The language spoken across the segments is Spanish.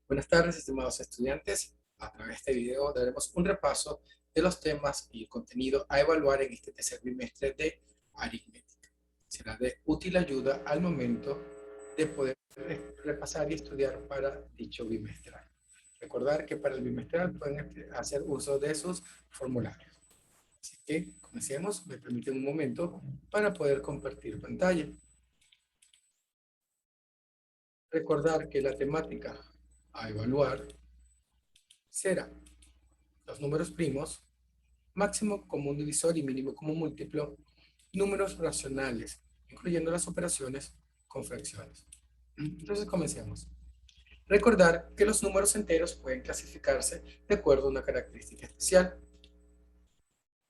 Buenas tardes, estimados estudiantes. A través de este video daremos un repaso de los temas y el contenido a evaluar en este tercer bimestre de aritmética. Será de útil ayuda al momento de poder repasar y estudiar para dicho bimestral. Recordar que para el bimestral pueden hacer uso de sus formularios. Así que comencemos. Me permiten un momento para poder compartir pantalla. Recordar que la temática a evaluar será los números primos, máximo común divisor y mínimo común múltiplo, números racionales, incluyendo las operaciones con fracciones. Entonces comencemos. Recordar que los números enteros pueden clasificarse de acuerdo a una característica especial.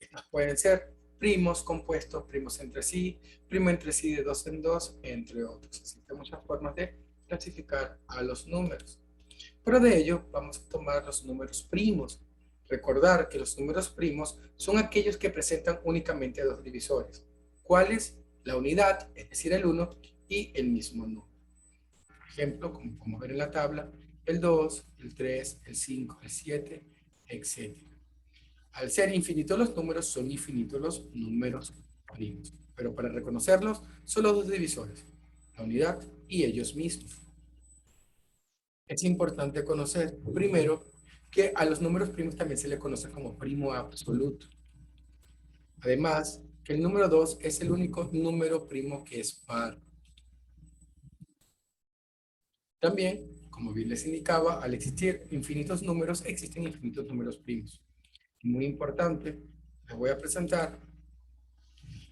Estas pueden ser primos, compuestos, primos entre sí, primo entre sí de dos en dos, entre otros. Existen muchas formas de clasificar a los números. Pero de ello vamos a tomar los números primos. Recordar que los números primos son aquellos que presentan únicamente dos divisores. ¿Cuáles? La unidad, es decir, el 1, y el mismo número. Por ejemplo, como podemos ver en la tabla, el 2, el 3, el 5, el 7, etc. Al ser infinitos los números, son infinitos los números primos. Pero para reconocerlos, solo dos divisores, la unidad y ellos mismos. Es importante conocer, primero, que a los números primos también se le conoce como primo absoluto. Además, que el número 2 es el único número primo que es par. También, como bien les indicaba, al existir infinitos números, existen infinitos números primos. Muy importante, les voy a presentar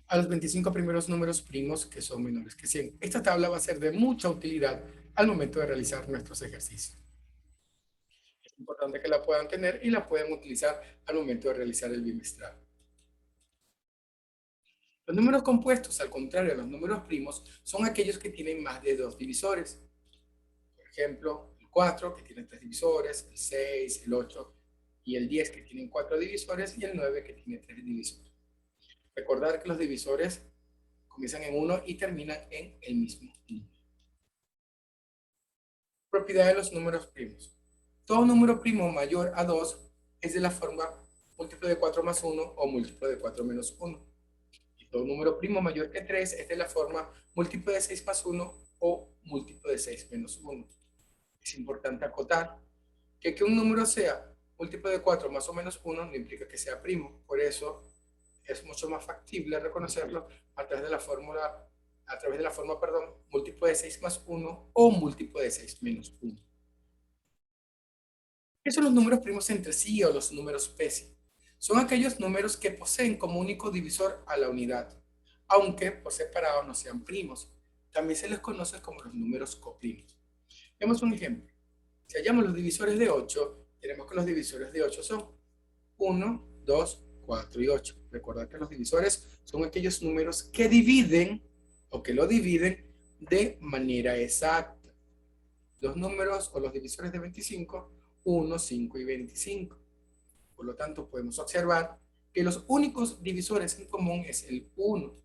a los 25 primeros números primos que son menores que 100. Esta tabla va a ser de mucha utilidad al momento de realizar nuestros ejercicios. Es importante que la puedan tener y la pueden utilizar al momento de realizar el bimestral. Los números compuestos, al contrario a los números primos, son aquellos que tienen más de dos divisores. Por ejemplo, el 4, que tiene tres divisores, el 6, el 8 y el 10, que tienen cuatro divisores, y el 9, que tiene tres divisores. Recordar que los divisores comienzan en 1 y terminan en el mismo número. Propiedad de los números primos. Todo número primo mayor a 2 es de la forma múltiplo de 4 más 1 o múltiplo de 4 menos 1. Y todo número primo mayor que 3 es de la forma múltiplo de 6 más 1 o múltiplo de 6 menos 1. Es importante acotar que un número sea múltiplo de 4 más o menos 1 no implica que sea primo. Por eso es mucho más factible reconocerlo a través de la fórmula, múltiplo de 6 más 1 o múltiplo de 6 menos 1. ¿Qué son los números primos entre sí o los números pesi? Son aquellos números que poseen como único divisor a la unidad, aunque por separado no sean primos. También se les conoce como los números coprimos. Veamos un ejemplo. Si hallamos los divisores de 8, tenemos que los divisores de 8 son 1, 2, 4 y 8. Recordad que los divisores son aquellos números que dividen o que lo dividen de manera exacta. Los números o los divisores de 25, 1, 5 y 25. Por lo tanto, podemos observar que los únicos divisores en común es el 1.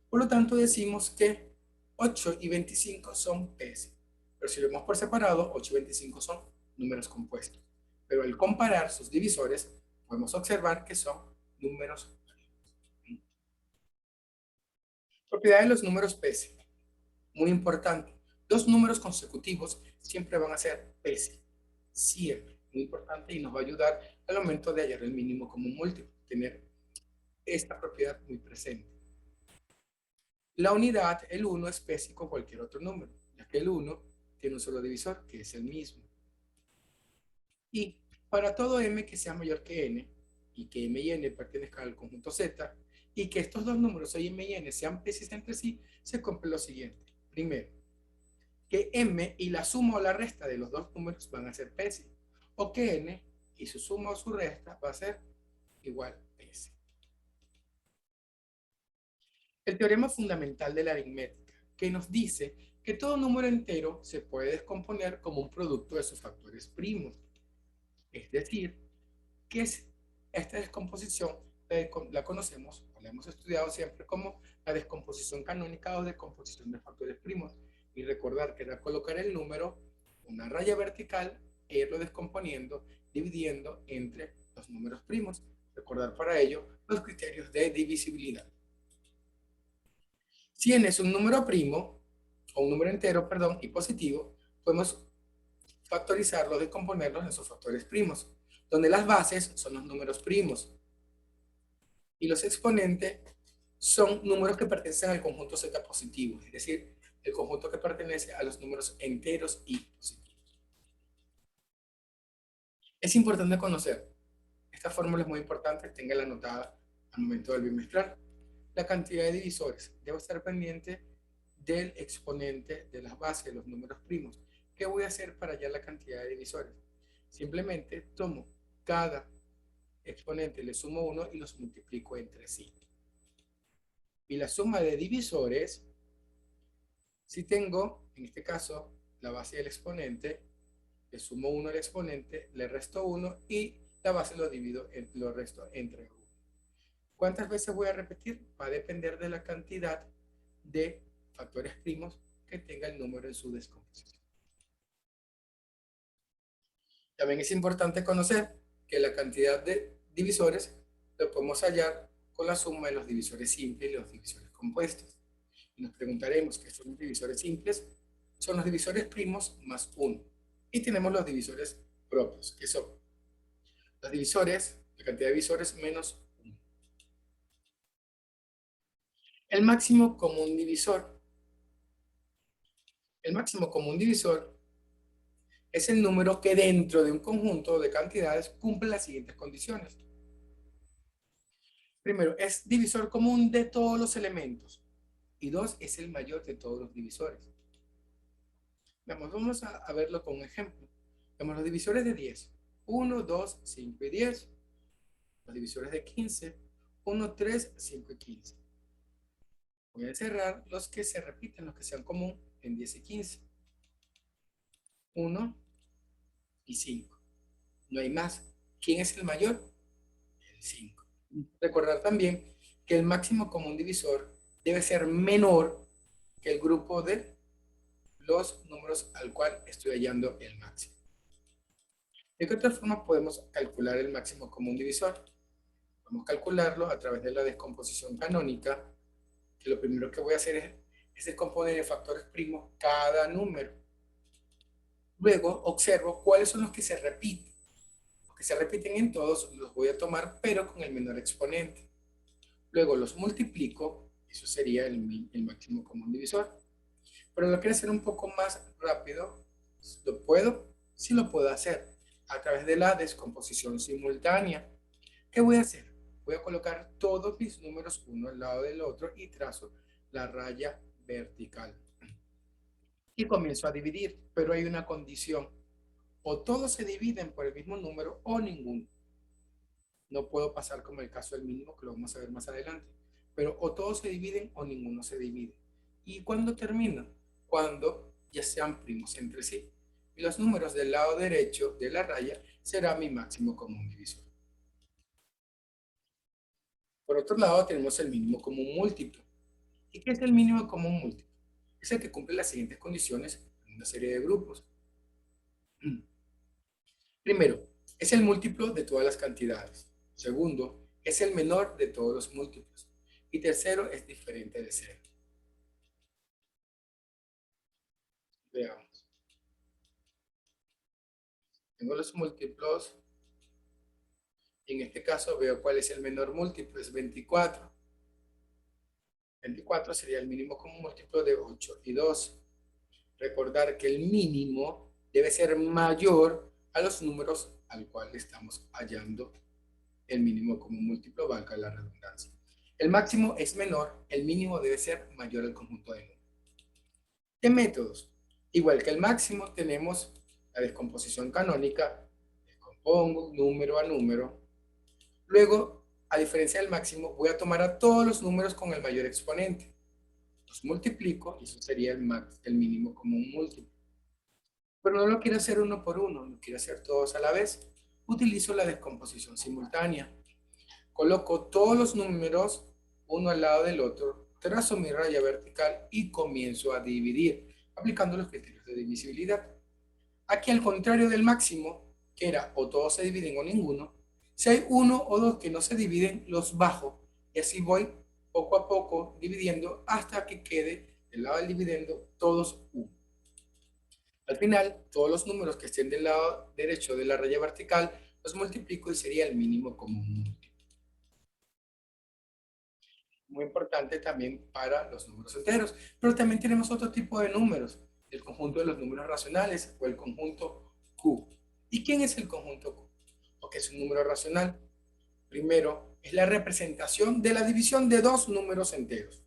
Por lo tanto, decimos que 8 y 25 son pesi. Pero si lo vemos por separado, 8 y 25 son números compuestos. Pero al comparar sus divisores, podemos observar que son números. Propiedad de los números pesi. Muy importante. Dos números consecutivos siempre van a ser pesi. Siempre. Muy importante y nos va a ayudar al momento de hallar el mínimo común múltiplo. Tener esta propiedad muy presente. La unidad, el 1, es pesi con cualquier otro número, ya que el 1 tiene un solo divisor, que es el mismo. Y para todo m que sea mayor que n, y que m y n pertenezcan al conjunto z, y que estos dos números, m y n, sean pesis entre sí, se cumple lo siguiente. Primero, que m y la suma o la resta de los dos números van a ser pesis, o que n y su suma o su resta va a ser igual a s. El teorema fundamental de la aritmética, que nos dice que todo número entero se puede descomponer como un producto de sus factores primos. Es decir, que esta descomposición la conocemos o la hemos estudiado siempre como la descomposición canónica o descomposición de factores primos. Y recordar que era colocar el número, una raya vertical, e irlo descomponiendo, dividiendo entre los números primos. Recordar para ello los criterios de divisibilidad. Si n es un número primo, o un número entero, perdón, y positivo, podemos factorizarlo, descomponerlos en sus factores primos, donde las bases son los números primos y los exponentes son números que pertenecen al conjunto Z positivo, es decir, el conjunto que pertenece a los números enteros y positivos. Es importante conocer, esta fórmula es muy importante, tenganla anotada al momento del bimestral. La cantidad de divisores debe estar pendiente del exponente de las bases de los números primos. ¿Qué voy a hacer para hallar la cantidad de divisores? Simplemente tomo cada exponente, le sumo 1 y los multiplico entre sí. Y la suma de divisores, si tengo, en este caso, la base del exponente, le sumo 1 al exponente, le resto 1 y la base lo resto entre 1. ¿Cuántas veces voy a repetir? Va a depender de la cantidad de factores primos que tenga el número en su descomposición. También es importante conocer que la cantidad de divisores lo podemos hallar con la suma de los divisores simples y los divisores compuestos. Y nos preguntaremos qué son los divisores simples. Son los divisores primos más 1. Y tenemos los divisores propios, que son los divisores, la cantidad de divisores menos 1. El máximo común divisor. El máximo común divisor es el número que dentro de un conjunto de cantidades cumple las siguientes condiciones. Primero, es divisor común de todos los elementos. Y 2, es el mayor de todos los divisores. Vamos a verlo con un ejemplo. Vemos los divisores de 10. 1, 2, 5 y 10. Los divisores de 15. 1, 3, 5 y 15. Voy a encerrar los que se repiten, los que sean común en 10 y 15. 1 y 5. No hay más. ¿Quién es el mayor? El 5. Recordar también que el máximo común divisor debe ser menor que el grupo de los números al cual estoy hallando el máximo. ¿De qué otra forma podemos calcular el máximo común divisor? Podemos calcularlo a través de la descomposición canónica, que lo primero que voy a hacer es descomponer en factores primos cada número. Luego observo cuáles son los que se repiten. Los que se repiten en todos los voy a tomar, pero con el menor exponente. Luego los multiplico, eso sería el máximo común divisor. Pero lo quiero hacer un poco más rápido. ¿Lo puedo? Sí lo puedo hacer a través de la descomposición simultánea. ¿Qué voy a hacer? Voy a colocar todos mis números uno al lado del otro y trazo la raya vertical. Y comienzo a dividir, pero hay una condición. O todos se dividen por el mismo número o ninguno. No puedo pasar como el caso del mínimo, que lo vamos a ver más adelante. Pero o todos se dividen o ninguno se divide. ¿Y cuándo termina? Cuando ya sean primos entre sí. Y los números del lado derecho de la raya será mi máximo común divisor. Por otro lado, tenemos el mínimo común múltiplo. ¿Y qué es el mínimo común múltiplo? Es el que cumple las siguientes condiciones en una serie de grupos. Primero, es el múltiplo de todas las cantidades. Segundo, es el menor de todos los múltiplos. Y tercero, es diferente de cero. Veamos. Tengo los múltiplos. En este caso veo cuál es el menor múltiplo, es 24. 24 sería el mínimo común múltiplo de 8 y 2. Recordar que el mínimo debe ser mayor a los números al cual estamos hallando el mínimo común múltiplo, valga la redundancia. El máximo es menor, el mínimo debe ser mayor al conjunto de números. ¿Qué métodos? Igual que el máximo, tenemos la descomposición canónica, descompongo número a número. Luego, a diferencia del máximo, voy a tomar a todos los números con el mayor exponente. Los multiplico y eso sería el mínimo común múltiplo. Pero no lo quiero hacer uno por uno, lo quiero hacer todos a la vez. Utilizo la descomposición simultánea. Coloco todos los números uno al lado del otro, trazo mi raya vertical y comienzo a dividir, aplicando los criterios de divisibilidad. Aquí al contrario del máximo, que era o todos se dividen o ninguno, si hay uno o dos que no se dividen, los bajo y así voy poco a poco dividiendo hasta que quede del lado del dividendo todos 1. Al final, todos los números que estén del lado derecho de la raya vertical los multiplico y sería el mínimo común múltiplo. Muy importante también para los números enteros, pero también tenemos otro tipo de números, el conjunto de los números racionales o el conjunto Q. ¿Y quién es el conjunto Q? ¿O qué es un número racional? Primero, es la representación de la división de dos números enteros.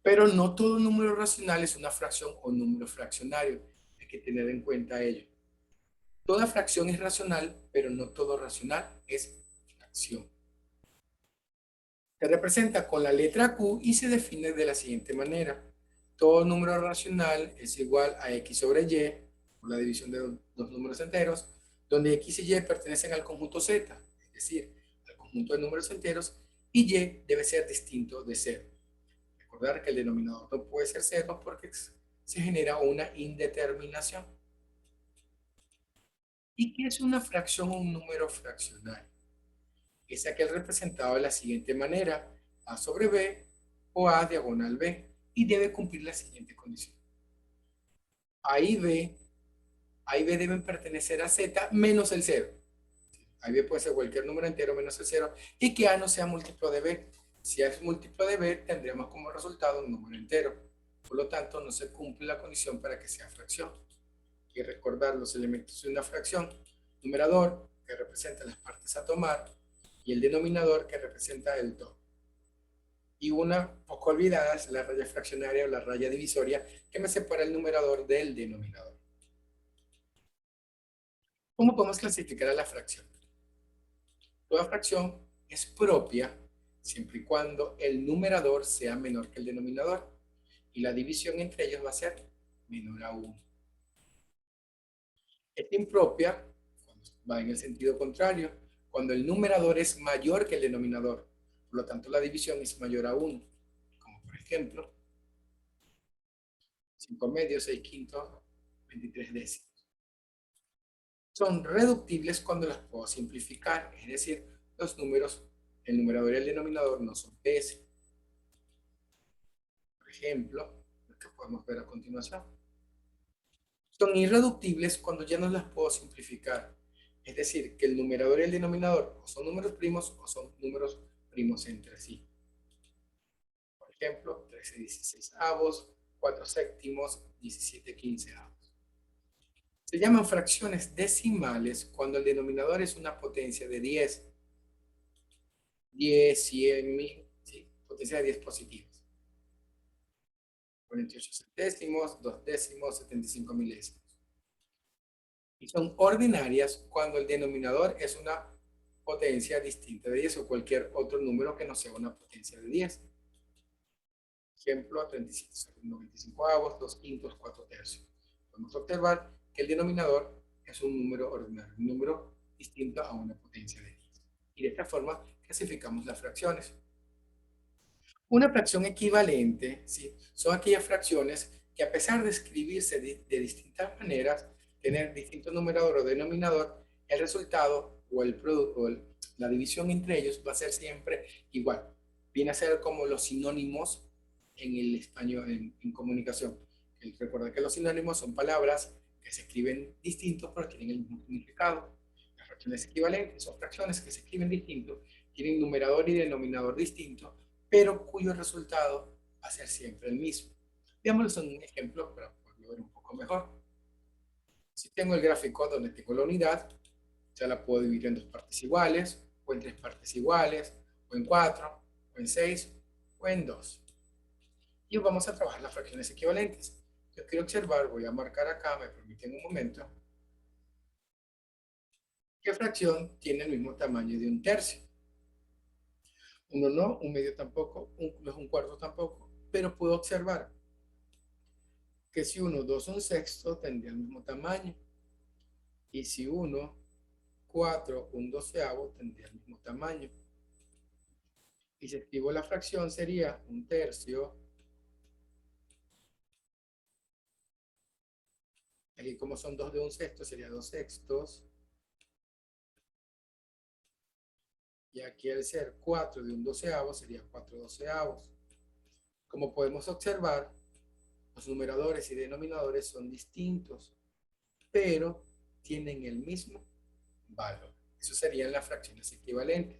Pero no todo número racional es una fracción o número fraccionario. Hay que tener en cuenta ello. Toda fracción es racional, pero no todo racional es fracción. Se representa con la letra Q y se define de la siguiente manera. Todo número racional es igual a X sobre Y, por la división de dos números enteros, donde X y Y pertenecen al conjunto Z, es decir, al conjunto de números enteros, y Y debe ser distinto de 0. Recordar que el denominador no puede ser 0 porque se genera una indeterminación. ¿Y qué es una fracción o un número fraccionario? Es aquel representado de la siguiente manera: A sobre B o A diagonal B, y debe cumplir la siguiente condición. A y B, deben pertenecer a Z menos el 0. A y B puede ser cualquier número entero menos el 0, y que A no sea múltiplo de B. Si A es múltiplo de B, tendremos como resultado un número entero. Por lo tanto, no se cumple la condición para que sea fracción. Y recordar los elementos de una fracción: numerador, que representa las partes a tomar, y el denominador, que representa el todo. Y una poco olvidada es la raya fraccionaria o la raya divisoria, que me separa el numerador del denominador. ¿Cómo podemos clasificar a la fracción? Toda fracción es propia siempre y cuando el numerador sea menor que el denominador, y la división entre ellos va a ser menor a 1. Es impropia cuando va en el sentido contrario, cuando el numerador es mayor que el denominador, por lo tanto la división es mayor a 1, como por ejemplo 5 medios, 6 quintos, 23 décimos. Son reductibles cuando las puedo simplificar, es decir, los números, el numerador y el denominador no son PS. Por ejemplo, lo que podemos ver a continuación. Son irreductibles cuando ya no las puedo simplificar, es decir, que el numerador y el denominador o son números primos o son números primos entre sí. Por ejemplo, 13 16avos, 4 séptimos, 17 quinceavos. Se llaman fracciones decimales cuando el denominador es una potencia de 10, 10, 100, 1000, ¿sí? Potencia de 10 positivas. 48 centésimos, 2 décimos, 75 milésimos. Y son ordinarias cuando el denominador es una potencia distinta de 10 o cualquier otro número que no sea una potencia de 10. Ejemplo, 37 95 avos, 2 quintos, 4 tercios. Podemos observar que el denominador es un número ordinario, un número distinto a una potencia de 10. Y de esta forma clasificamos las fracciones. Una fracción equivalente, ¿sí?, son aquellas fracciones que, a pesar de escribirse de distintas maneras, tener distinto numerador o denominador, el resultado o el producto o la división entre ellos va a ser siempre igual. Viene a ser como los sinónimos en el español, en comunicación. Recuerda que los sinónimos son palabras que se escriben distintos pero tienen el mismo significado. Las fracciones equivalentes son fracciones que se escriben distintos, tienen numerador y denominador distintos, pero cuyo resultado va a ser siempre el mismo. Veámoslo en un ejemplo para poderlo ver un poco mejor. Si tengo el gráfico donde tengo la unidad, ya la puedo dividir en dos partes iguales, o en tres partes iguales, o en cuatro, o en seis, o en dos. Y vamos a trabajar las fracciones equivalentes. Yo quiero observar, voy a marcar acá, me permiten un momento, qué fracción tiene el mismo tamaño de un tercio. Uno no, un medio tampoco, un cuarto tampoco, pero puedo observar que si uno 2 un sexto tendría el mismo tamaño, y si uno 4 un doceavo tendría el mismo tamaño. Y si escribo la fracción sería un tercio Aquí como son 2 de un sexto, sería 2 sextos. Y aquí al ser 4 de un doceavo, sería 4 doceavos. Como podemos observar, los numeradores y denominadores son distintos, pero tienen el mismo valor. Eso serían las fracciones equivalentes.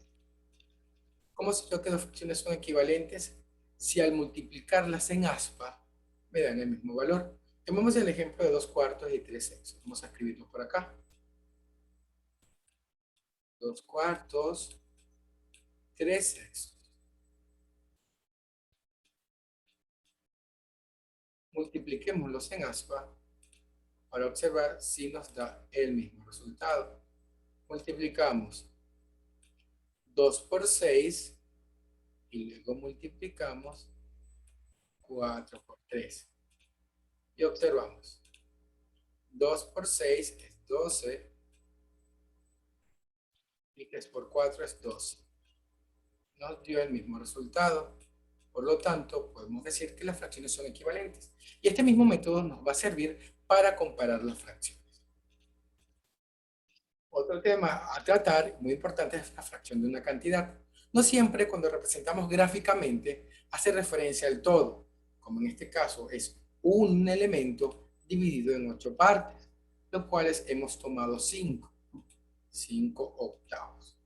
¿Cómo sé yo que dos fracciones son equivalentes? Si al multiplicarlas en aspa me dan el mismo valor. Tomemos el ejemplo de 2 cuartos y 3 sextos. Vamos a escribirlo por acá. 2 cuartos, 3 sextos. Multipliquémoslos en aspa para observar si nos da el mismo resultado. Multiplicamos 2 por 6 y luego multiplicamos 4 por 3. Y observamos. 2 por 6 es 12 y 3 por 4 es 12. Nos dio el mismo resultado. Por lo tanto, podemos decir que las fracciones son equivalentes. Y este mismo método nos va a servir para comparar las fracciones. Otro tema a tratar, muy importante, es la fracción de una cantidad. No siempre cuando representamos gráficamente hace referencia al todo, como en este caso es un elemento dividido en 8 partes, los cuales hemos tomado 5 octavos.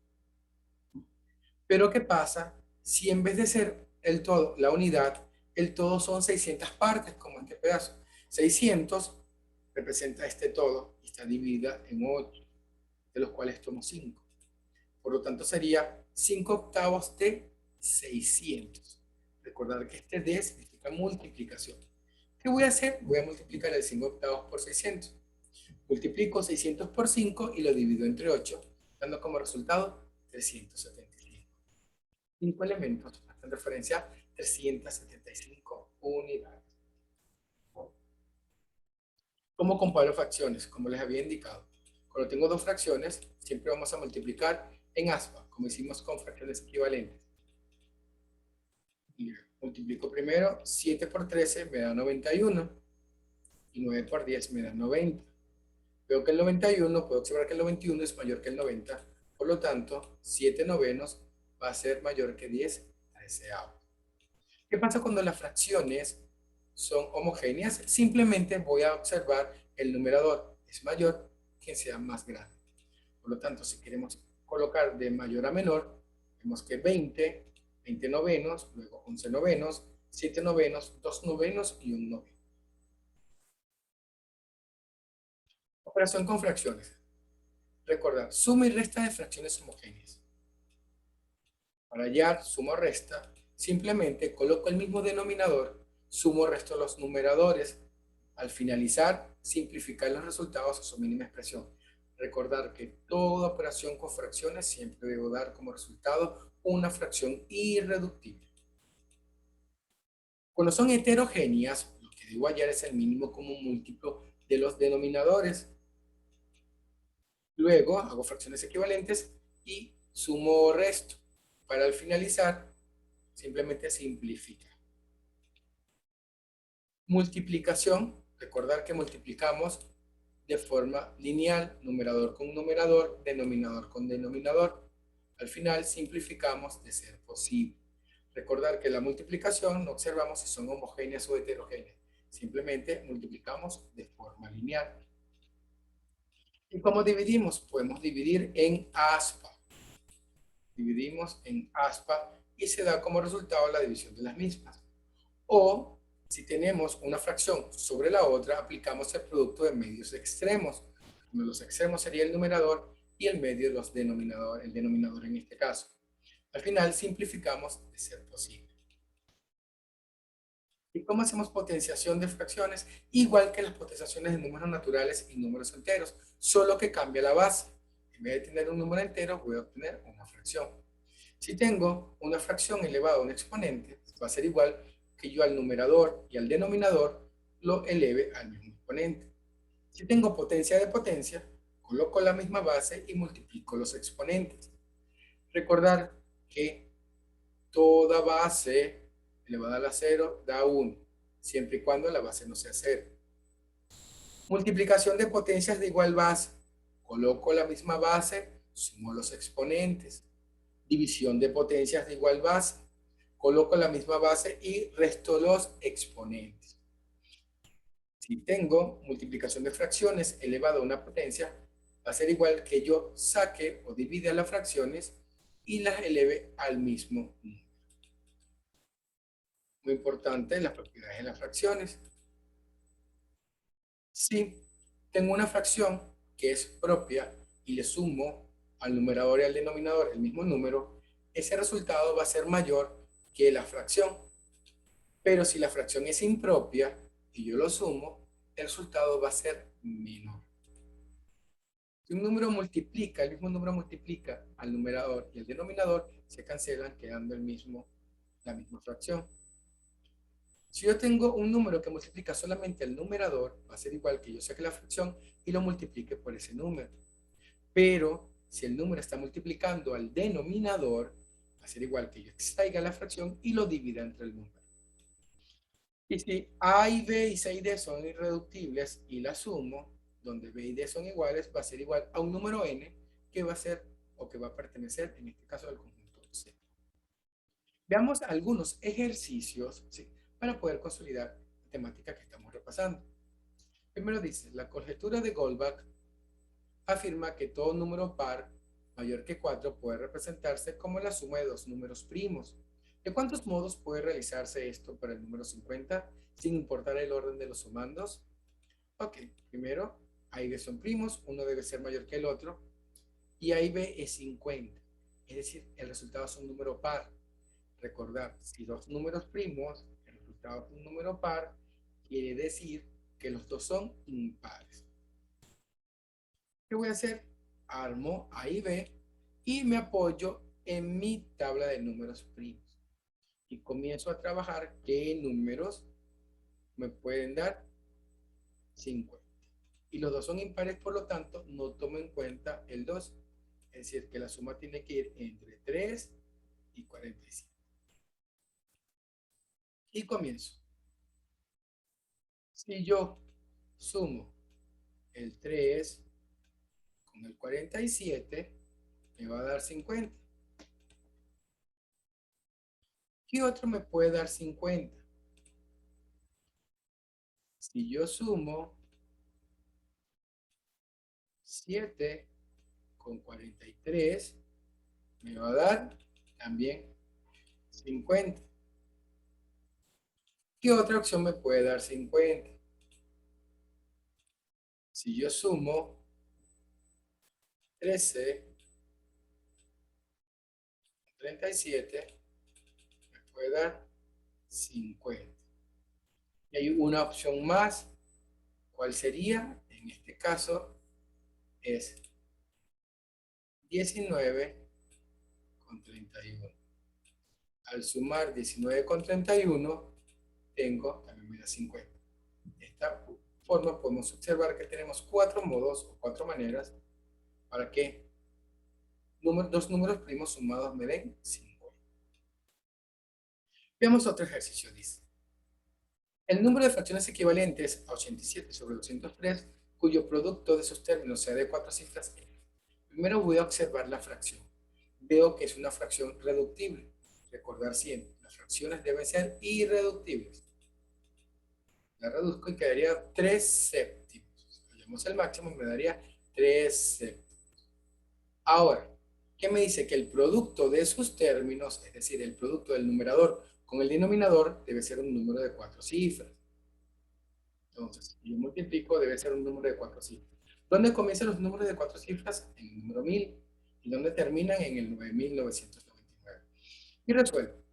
Pero ¿qué pasa si en vez de ser el todo, la unidad, el todo son 600 partes, como este pedazo? 600 representa este todo y está dividida en 8, de los cuales tomo 5. Por lo tanto, sería 5 octavos de 600. Recordar que este D significa multiplicación. ¿Qué voy a hacer? Voy a multiplicar el 5 octavos por 600. Multiplico 600 por 5 y lo divido entre 8, dando como resultado 375. 5 elementos hacen referencia a 375 unidades. ¿Cómo comparo fracciones? Como les había indicado. Cuando tengo dos fracciones, siempre vamos a multiplicar en aspa, como hicimos con fracciones equivalentes. Y multiplico primero 7 por 13 me da 91 y 9 por 10 me da 90. Veo que el 91, puedo observar que el 91 es mayor que el 90, por lo tanto 7 novenos va a ser mayor que 10 treceavos. ¿Qué pasa cuando las fracciones son homogéneas? Simplemente voy a observar el numerador es mayor, que sea más grande. Por lo tanto, si queremos colocar de mayor a menor, vemos que 20 novenos, luego 11 novenos, 7 novenos, 2 novenos y 1 noveno. Operación con fracciones. Recordar, suma y resta de fracciones homogéneas. Para hallar suma o resta, simplemente coloco el mismo denominador, sumo o resto los numeradores. Al finalizar, simplificar los resultados a su mínima expresión. Recordar que toda operación con fracciones siempre debo dar como resultado una fracción irreductible. Cuando son heterogéneas, lo que debo hallar es el mínimo común múltiplo de los denominadores. Luego hago fracciones equivalentes y sumo o resto. Para al finalizar, simplemente simplifica. Multiplicación, recordar que multiplicamos de forma lineal, numerador con numerador, denominador con denominador. Al final simplificamos de ser posible. Recordar que la multiplicación no observamos si son homogéneas o heterogéneas. Simplemente multiplicamos de forma lineal. ¿Y cómo dividimos? Podemos dividir en aspa. Dividimos en aspa y se da como resultado la división de las mismas. O si tenemos una fracción sobre la otra, aplicamos el producto de medios extremos. Donde los extremos sería el numerador y el medio los denominador, el denominador en este caso. Al final simplificamos de ser posible. ¿Y cómo hacemos potenciación de fracciones? Igual que las potenciaciones de números naturales y números enteros, solo que cambia la base. En vez de tener un número entero, voy a obtener una fracción. Si tengo una fracción elevada a un exponente, va a ser igual que yo al numerador y al denominador lo eleve al mismo exponente. Si tengo potencia de potencia, coloco la misma base y multiplico los exponentes. Recordar que toda base elevada a la 0 da 1, siempre y cuando la base no sea 0. Multiplicación de potencias de igual base. Coloco la misma base, sumo los exponentes. División de potencias de igual base. Coloco la misma base y resto los exponentes. Si tengo multiplicación de fracciones elevado a una potencia, va a ser igual que yo saque o divida las fracciones y las eleve al mismo número. Muy importante las propiedades de las fracciones. Si tengo una fracción que es propia y le sumo al numerador y al denominador el mismo número, ese resultado va a ser mayor que la fracción. Pero si la fracción es impropia y yo lo sumo, el resultado va a ser menor. Si un número multiplica, el mismo número multiplica al numerador y el denominador, se cancelan quedando la misma fracción. Si yo tengo un número que multiplica solamente el numerador, va a ser igual que yo saque la fracción y lo multiplique por ese número. Pero si el número está multiplicando al denominador, va a ser igual que yo extraiga la fracción y lo divida entre el número. Y si A y B y C y D son irreductibles y la sumo, donde B y D son iguales, va a ser igual a un número n que va a ser o que va a pertenecer, en este caso, al conjunto C. Veamos algunos ejercicios, ¿sí?, para poder consolidar la temática que estamos repasando. Primero dice, la conjetura de Goldbach afirma que todo número par mayor que 4 puede representarse como la suma de dos números primos. ¿De cuántos modos puede realizarse esto para el número 50 sin importar el orden de los sumandos? Ok, primero, A y B son primos, uno debe ser mayor que el otro, y A y B es 50. Es decir, el resultado es un número par. Recordar, si dos números primos, el resultado es un número par, quiere decir que los dos son impares. ¿Qué voy a hacer? Armo A y B y me apoyo en mi tabla de números primos. Y comienzo a trabajar qué números me pueden dar 50. Y los dos son impares, por lo tanto, no tomo en cuenta el 2. Es decir, que la suma tiene que ir entre 3 y 47. Y comienzo. Si yo sumo el 3 con el 47, me va a dar 50. ¿Qué otro me puede dar 50? Si yo sumo 7 con 43, me va a dar también 50. ¿Qué otra opción me puede dar 50? Si yo sumo 13 con 37, me puede dar 50. Y hay una opción más. ¿Cuál sería? En este caso es 19 con 31. Al sumar 19 con 31, también me da 50. De esta forma podemos observar que tenemos 4 modos o 4 maneras para que dos números primos sumados me den 50. Veamos otro ejercicio. Dice, el número de fracciones equivalentes a 87 sobre 203, cuyo producto de sus términos sea de 4 cifras. Primero voy a observar la fracción. Veo que es una fracción reductible. Recordar siempre, las fracciones deben ser irreductibles. La reduzco y quedaría 3 séptimos. Si hallamos el máximo, me daría 3 séptimos. Ahora, ¿qué me dice? Que el producto de sus términos, es decir, el producto del numerador con el denominador, debe ser un número de 4 cifras. Entonces, si yo multiplico, debe ser un número de 4 cifras. ¿Dónde comienzan los números de 4 cifras? En el número 1000. ¿Y dónde terminan? En el 9999. Y resuelvo.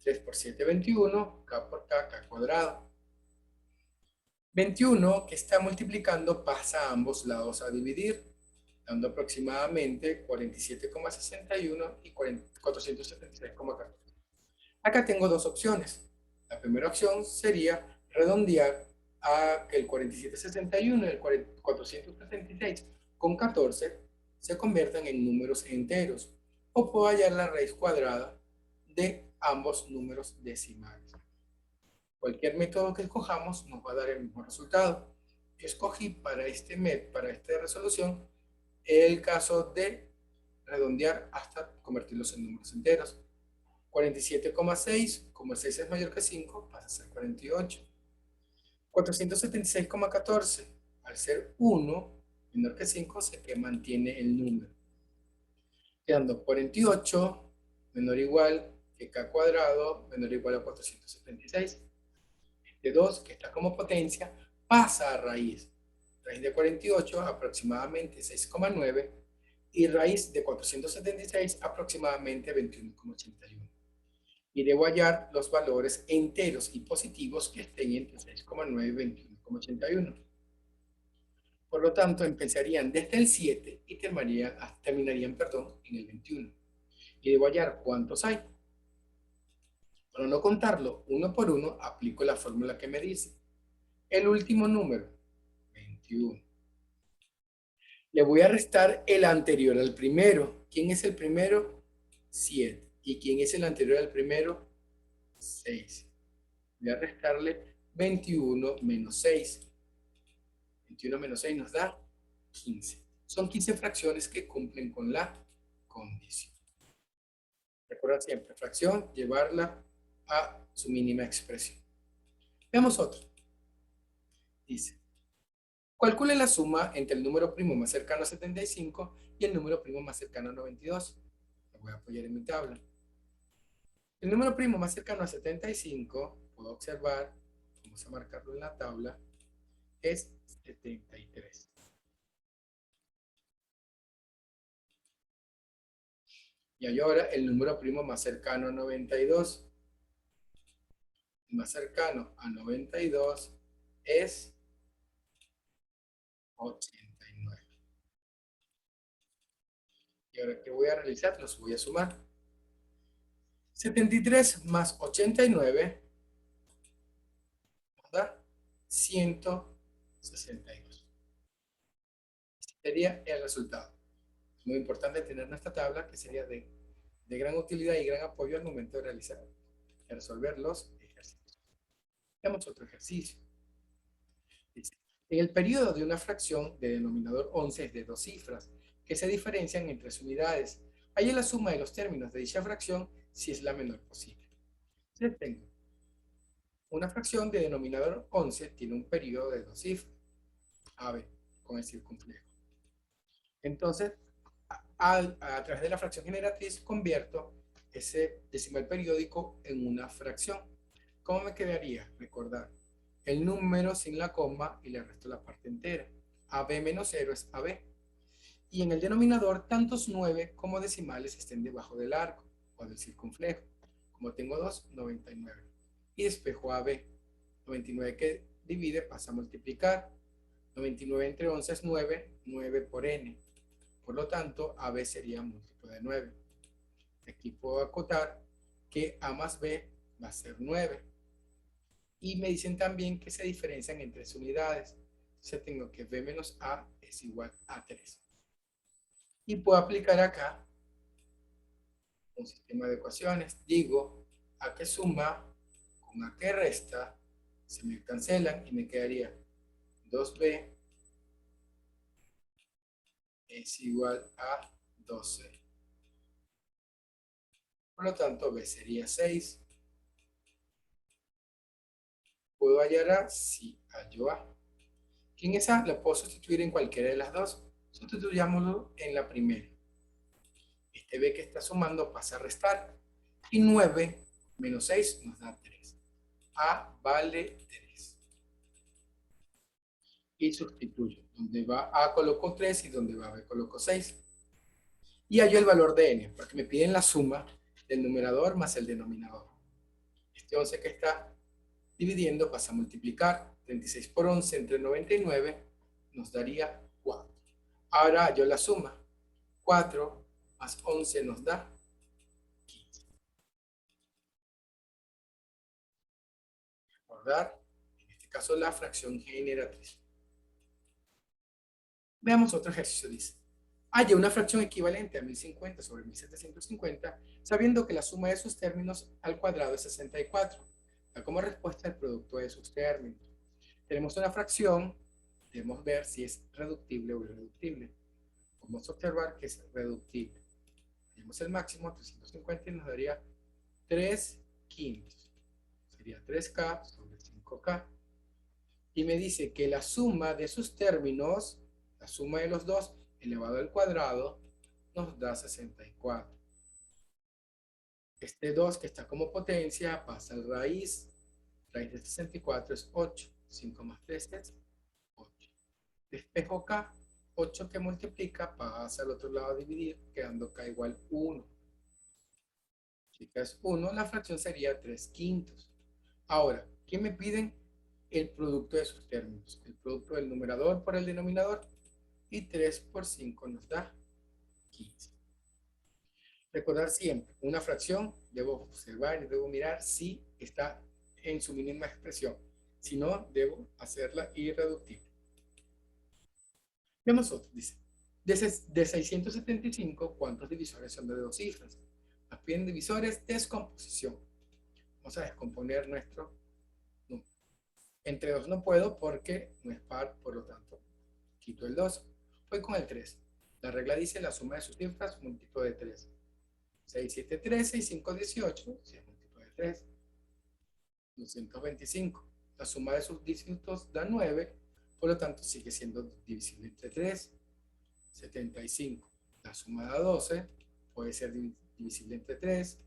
3 por 7, 21. K por K, K cuadrado. 21 que está multiplicando pasa a ambos lados a dividir, dando aproximadamente 47,61 y 476,14. Acá tengo dos opciones. La primera opción sería redondear a que el 4761 y el 476 con 14 se conviertan en números enteros, o puedo hallar la raíz cuadrada de ambos números decimales. Cualquier método que escojamos nos va a dar el mismo resultado. escogí para este MEP, para esta resolución, el caso de redondear hasta convertirlos en números enteros. 47,6, como el 6 es mayor que 5, pasa a ser 48. 476,14, al ser 1 menor que 5, se que mantiene el número. Quedando 48 menor o igual que k cuadrado menor o igual a 476. Este 2, que está como potencia, pasa a raíz. Raíz de 48 aproximadamente 6,9 y raíz de 476 aproximadamente 21,81. Y debo hallar los valores enteros y positivos que estén entre 6,9 y 21,81. Por lo tanto, empezarían desde el 7 y terminarían en el 21. Y debo hallar cuántos hay. Para no contarlo uno por uno, aplico la fórmula que me dice. El último número, 21. Le voy a restar el anterior al primero. ¿Quién es el primero? 7. ¿Y quién es el anterior al primero? 6. Voy a restarle 21 menos 6. 21 menos 6 nos da 15. Son 15 fracciones que cumplen con la condición. Recuerda siempre, fracción, llevarla a su mínima expresión. Veamos otro. Dice, calcule la suma entre el número primo más cercano a 75 y el número primo más cercano a 92. Lo voy a apoyar en mi tabla. El número primo más cercano a 75, puedo observar, vamos a marcarlo en la tabla, es 73. Y hay ahora el número primo más cercano a 92. El más cercano a 92 es 89. Y ahora, ¿qué voy a realizar? Los voy a sumar. 73 más 89 nos da 162. Este sería el resultado. Es muy importante tener nuestra tabla, que sería de gran utilidad y gran apoyo al momento de resolver los ejercicios. Veamos otro ejercicio. Dice, en el periodo de una fracción de denominador 11 es de dos cifras, que se diferencian en 3 unidades. Halla la suma de los términos de dicha fracción si es la menor posible. Entonces tengo una fracción de denominador 11, tiene un periodo de dos cifras, AB, con el circunflejo. Entonces, a través de la fracción generatriz, convierto ese decimal periódico en una fracción. ¿Cómo me quedaría? Recordar, el número sin la coma y le resto la parte entera. AB menos 0 es AB. Y en el denominador, tantos 9 como decimales estén debajo del arco o del circunflejo. Como tengo 2, 99. Y despejo AB. 99 que divide pasa a multiplicar. 99 entre 11 es 9, 9 por n. Por lo tanto, AB sería múltiplo de 9. Aquí puedo acotar que A más B va a ser 9. Y me dicen también que se diferencian en 3 unidades. Entonces tengo que B menos A es igual a 3. Y puedo aplicar acá un sistema de ecuaciones. Digo, A que suma con A que resta, se me cancelan y me quedaría 2B es igual a 12. Por lo tanto, B sería 6. ¿Puedo hallar A? Sí, hallo A. ¿Quién es A? Lo puedo sustituir en cualquiera de las dos. Sustituyámoslo en la primera. Este B que está sumando pasa a restar. Y 9 menos 6 nos da 3. A vale 3. Y sustituyo. Donde va A coloco 3 y donde va B coloco 6. Y hallo el valor de n, porque me piden la suma del numerador más el denominador. Este 11 que está dividiendo pasa a multiplicar. 36 por 11 entre 99 nos daría 4. Ahora hallo la suma. 4 más 11 nos da 15. Recordar, en este caso, la fracción generatriz. Veamos otro ejercicio. Dice, haya una fracción equivalente a 1050 sobre 1750, sabiendo que la suma de sus términos al cuadrado es 64. Da como respuesta el producto de sus términos. Tenemos una fracción debemos ver si es reductible o irreductible. Vamos a observar que es reductible. Tenemos el máximo, 350, y nos daría 3 quintos. Sería 3K sobre 5K. Y me dice que la suma de sus términos, la suma de los dos elevado al cuadrado, nos da 64. Este 2 que está como potencia pasa al raíz. Raíz de 64 es 8. 5 más 3 es 8. Despejo K. 8 que multiplica pasa al otro lado a dividir, quedando K igual 1. Si K es 1, la fracción sería 3 quintos. Ahora, ¿qué me piden? El producto de sus términos. El producto del numerador por el denominador. Y 3 por 5 nos da 15. Recordar siempre, una fracción, debo observar y debo mirar si está en su mínima expresión. Si no, debo hacerla irreductible. Veamos otro, dice. De 675, ¿cuántos divisores son de dos cifras? Nos piden divisores, descomposición. Vamos a descomponer nuestro número. Entre 2 no puedo porque no es par, por lo tanto, quito el 2. Voy con el 3. La regla dice la suma de sus cifras, múltiplo de 3. 6, 7, 13 y 5, 18, si es múltiplo de 3. 225. La suma de sus dígitos da 9, por lo tanto sigue siendo divisible entre 3. 75. La suma da 12, puede ser divisible entre 3.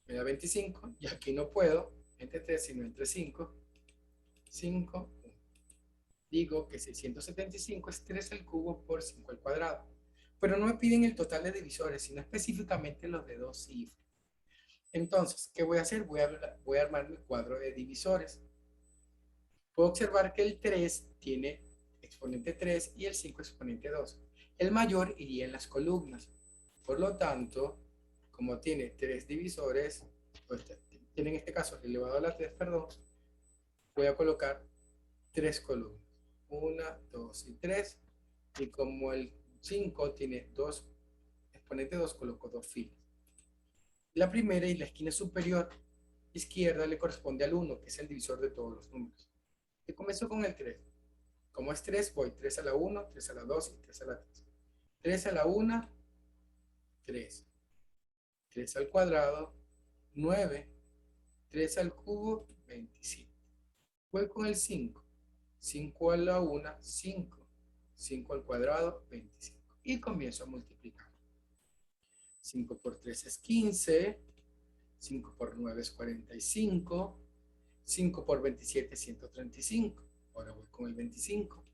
Me da 25, y aquí no puedo entre 3, sino entre 5. 5, 1. Digo que 675 es 3 al cubo por 5 al cuadrado. Pero no me piden el total de divisores, sino específicamente los de dos cifras. Entonces, ¿qué voy a hacer? Voy a armar mi cuadro de divisores. Puedo observar que el 3 tiene exponente 3 y el 5 exponente 2. El mayor iría en las columnas. Por lo tanto, como tiene 3 divisores, pues tiene en este caso elevado a la 3, perdón, voy a colocar 3 columnas. 1, 2 y 3. Y como el 5 tiene 2 exponente 2, coloco 2 filas. La primera y la esquina superior izquierda le corresponde al 1, que es el divisor de todos los números. Y comienzo con el 3. Como es 3, voy 3 a la 1, 3 a la 2 y 3 a la 3. 3 a la 1, 3. 3 al cuadrado, 9. 3 al cubo, 27. Voy con el 5. 5 a la 1, 5. 5 al cuadrado, 25. Y comienzo a multiplicar. 5 por 3 es 15. 5 por 9 es 45. 5 por 27 es 135. Ahora voy con el 25.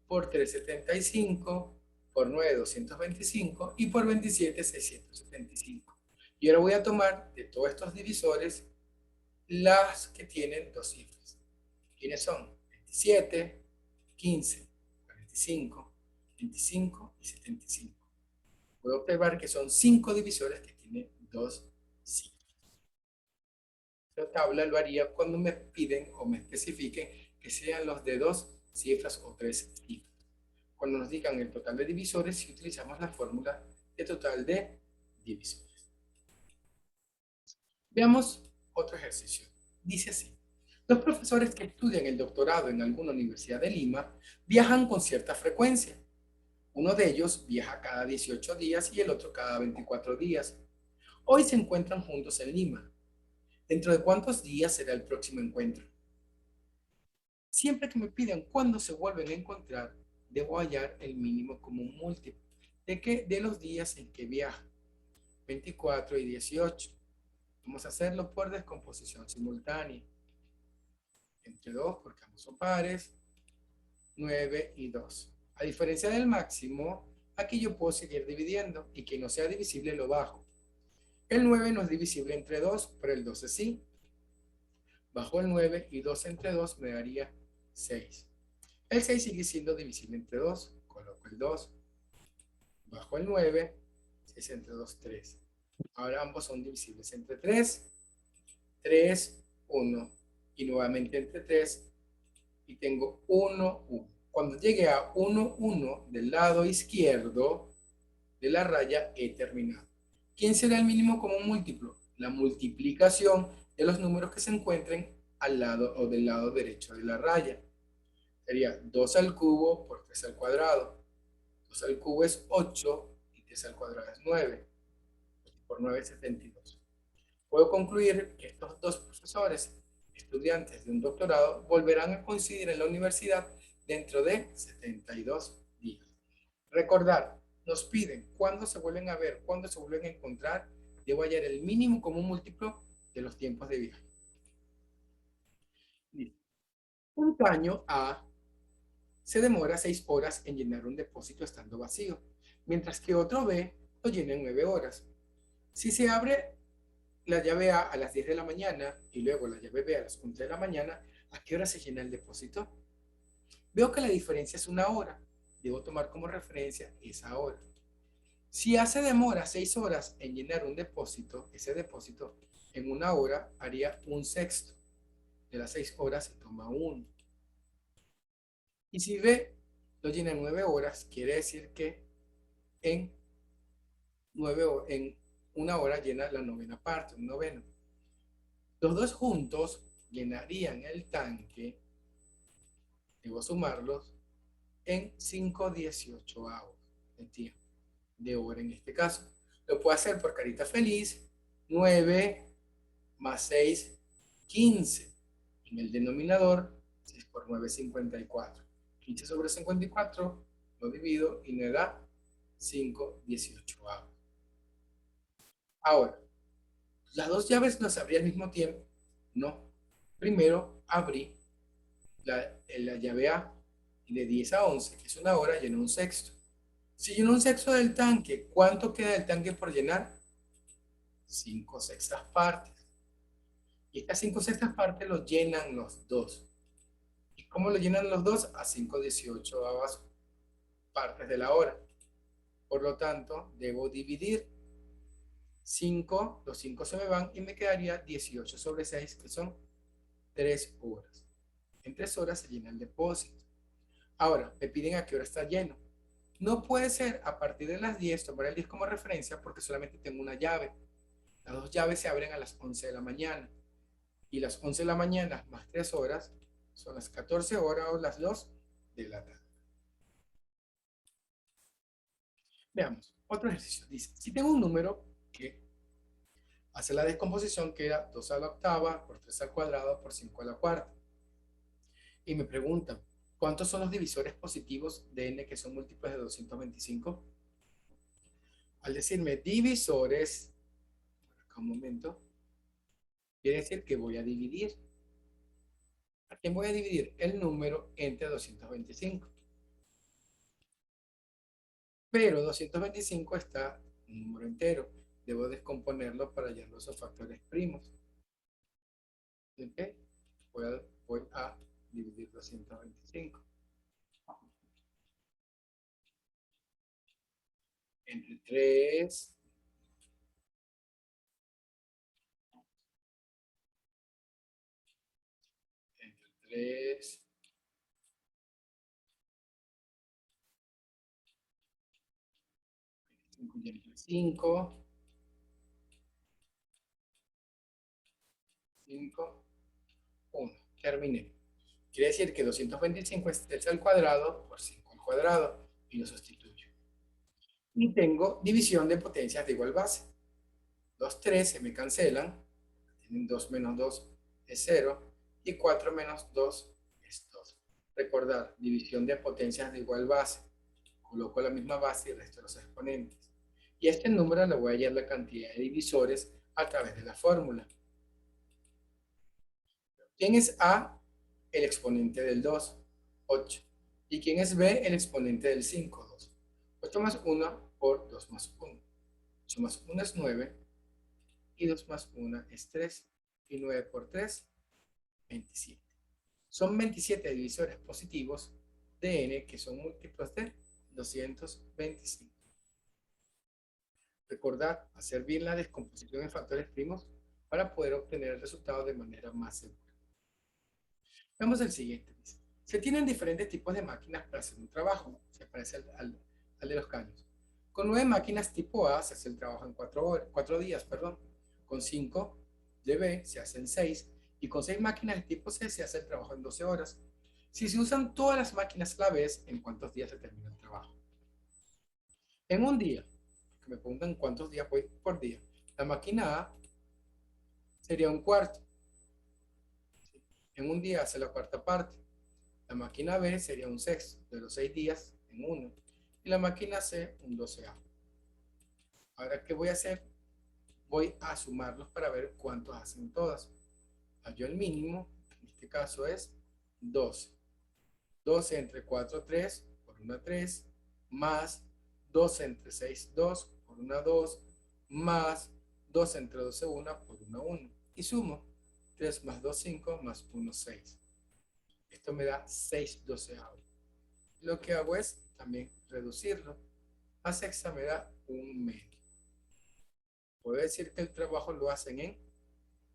Por 3, 75. Por 9, 225. Y por 27, 675. Y ahora voy a tomar de todos estos divisores las que tienen dos cifras. ¿Quiénes son? 27, 15, 45, 25 y 75. Puedo observar que son 5 divisores que tienen dos cifras. Esta tabla lo haría cuando me piden o me especifiquen que sean los de dos cifras o tres cifras. Cuando nos digan el total de divisores, si utilizamos la fórmula de total de divisores. Veamos otro ejercicio. Dice así. Los profesores que estudian el doctorado en alguna universidad de Lima viajan con cierta frecuencia. Uno de ellos viaja cada 18 días y el otro cada 24 días. Hoy se encuentran juntos en Lima. ¿Dentro de cuántos días será el próximo encuentro? Siempre que me piden cuándo se vuelven a encontrar, debo hallar el mínimo común múltiplo. ¿De qué? De los días en que viajan. 24 y 18. Vamos a hacerlo por descomposición simultánea. Entre 2, porque ambos son pares. 9 y 2. A diferencia del máximo, aquí yo puedo seguir dividiendo y que no sea divisible lo bajo. El 9 no es divisible entre 2, pero el 12 sí. Bajo el 9 y 2 entre 2 me daría 6. El 6 sigue siendo divisible entre 2. Coloco el 2. Bajo el 9, 6 entre 2, 3. Ahora ambos son divisibles entre 3. 3, 1. Y nuevamente entre 3. Y tengo 1, 1. Cuando llegue a 1, 1 del lado izquierdo de la raya, he terminado. ¿Quién será el mínimo común múltiplo? La multiplicación de los números que se encuentren al lado o del lado derecho de la raya. Sería 2 al cubo por 3 al cuadrado. 2 al cubo es 8 y 3 al cuadrado es 9. Por 9 es 72. Puedo concluir que estos dos profesores, estudiantes de un doctorado, volverán a coincidir en la universidad dentro de 72 días. Recordar, nos piden cuándo se vuelven a ver, cuándo se vuelven a encontrar. Debo hallar el mínimo común múltiplo de los tiempos de viaje. Un caño A se demora 6 horas en llenar un depósito estando vacío, mientras que otro B lo llena en 9 horas. Si se abre la llave A las 10 de la mañana y luego la llave B a las 11 de la mañana, ¿a qué hora se llena el depósito? Veo que la diferencia es una hora. Debo tomar como referencia esa hora. Si A se demora 6 horas en llenar un depósito, ese depósito en una hora haría un sexto. De las 6 horas se toma 1. Y si B lo llena en 9 horas, quiere decir que en, 9, en una hora llena la novena parte, un noveno. Los dos juntos llenarían el tanque, debo sumarlos, en 5/18 de tiempo, de hora en este caso. Lo puedo hacer por carita feliz, 9 más 6, 15. En el denominador, 6 por 9, 54. 15 sobre 54 lo divido y me da 5/18. Ahora, las dos llaves las abrí al mismo tiempo. No. Primero abrí la llave A y de 10 a 11, que es una hora, llenó un sexto. Si llenó un sexto del tanque, ¿cuánto queda del tanque por llenar? 5 sextas partes. Y estas 5 sextas partes lo llenan los dos. ¿Y cómo lo llenan los dos? A 5/18 partes de la hora. Por lo tanto, debo dividir 5, los 5 se me van y me quedaría 18 sobre 6, que son 3 horas. En 3 horas se llena el depósito. Ahora, me piden a qué hora está lleno. No puede ser a partir de las 10, tomar el 10 como referencia porque solamente tengo una llave. Las dos llaves se abren a las 11 de la mañana. Y las 11 de la mañana más 3 horas son las 14 horas o las 2 de la tarde. Veamos, otro ejercicio. Dice, si tengo un número que hace la descomposición que era 2 a la octava por 3 al cuadrado por 5 a la cuarta. Y me preguntan, ¿cuántos son los divisores positivos de n que son múltiplos de 225? Al decirme divisores, acá un momento, quiere decir que voy a dividir. ¿A quién voy a dividir? El número entre 225. Pero 225 está un número entero. Debo descomponerlo para hallar los factores primos. ¿Ok? Voy a dividir 225 entre 3, entre 3, 5, 5, 1. Terminé. Quiere decir que 225 es 3 al cuadrado por 5 al cuadrado y lo sustituyo. Y tengo división de potencias de igual base. Los 3 se me cancelan. Tienen 2 menos 2 es 0 y 4 menos 2 es 2. Recordar, división de potencias de igual base. Coloco la misma base y resto los exponentes. Y a este número le voy a hallar la cantidad de divisores a través de la fórmula. ¿Quién es A? El exponente del 2, 8. ¿Y quién es B? El exponente del 5, 2. 8 más 1 por 2 más 1. 8 más 1 es 9 y 2 más 1 es 3. Y 9 por 3, 27. Son 27 divisores positivos de n que son múltiplos de 225. Recordar, hacer bien la descomposición en factores primos para poder obtener el resultado de manera más segura. Veamos el siguiente. Se tienen diferentes tipos de máquinas para hacer un trabajo. Se parece al de los caños. Con 9 máquinas tipo A se hace el trabajo en 4 días. Con 5 de B se hace en 6. Y con 6 máquinas de tipo C se hace el trabajo en 12 horas. Si se usan todas las máquinas a la vez, ¿en cuántos días se termina el trabajo? En un día, que me preguntan cuántos días voy por día. La máquina A sería un cuarto. En un día hace la cuarta parte. La máquina B sería un sexto de los 6 días en uno. Y la máquina C un doceavo. Ahora, ¿qué voy a hacer? Voy a sumarlos para ver cuántos hacen todas. Hallo el mínimo, en este caso es 12. 12 entre 4, 3, por una 3, más 12 entre 6, 2, por una 2, más 2 entre 12, 1, por una 1. Y sumo 3 más 2, 5, más 1, 6. Esto me da 6 doceavos. Lo que hago es también reducirlo. A sexta me da un medio. Puedo decir que el trabajo lo hacen en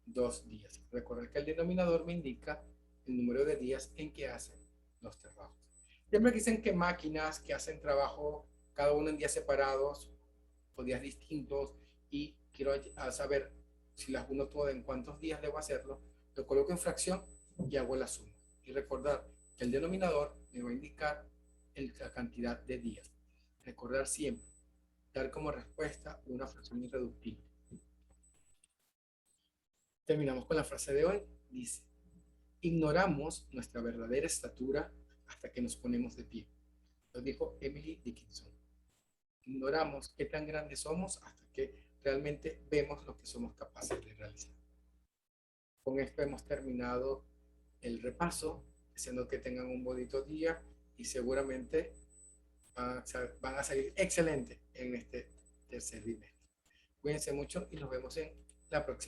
2 días. Recordar que el denominador me indica el número de días en que hacen los trabajos. Siempre dicen que máquinas que hacen trabajo cada uno en días separados o días distintos y quiero saber si las uno todo en cuántos días debo hacerlo, lo coloco en fracción y hago la suma. Y recordar que el denominador me va a indicar la cantidad de días. Recordar siempre, dar como respuesta una fracción irreductible. Terminamos con la frase de hoy. Dice, ignoramos nuestra verdadera estatura hasta que nos ponemos de pie. Lo dijo Emily Dickinson. Ignoramos qué tan grandes somos hasta que realmente vemos lo que somos capaces de realizar. Con esto hemos terminado el repaso, deseando que tengan un bonito día y seguramente van a salir excelentes en este tercer bimestre. Cuídense mucho y nos vemos en la próxima.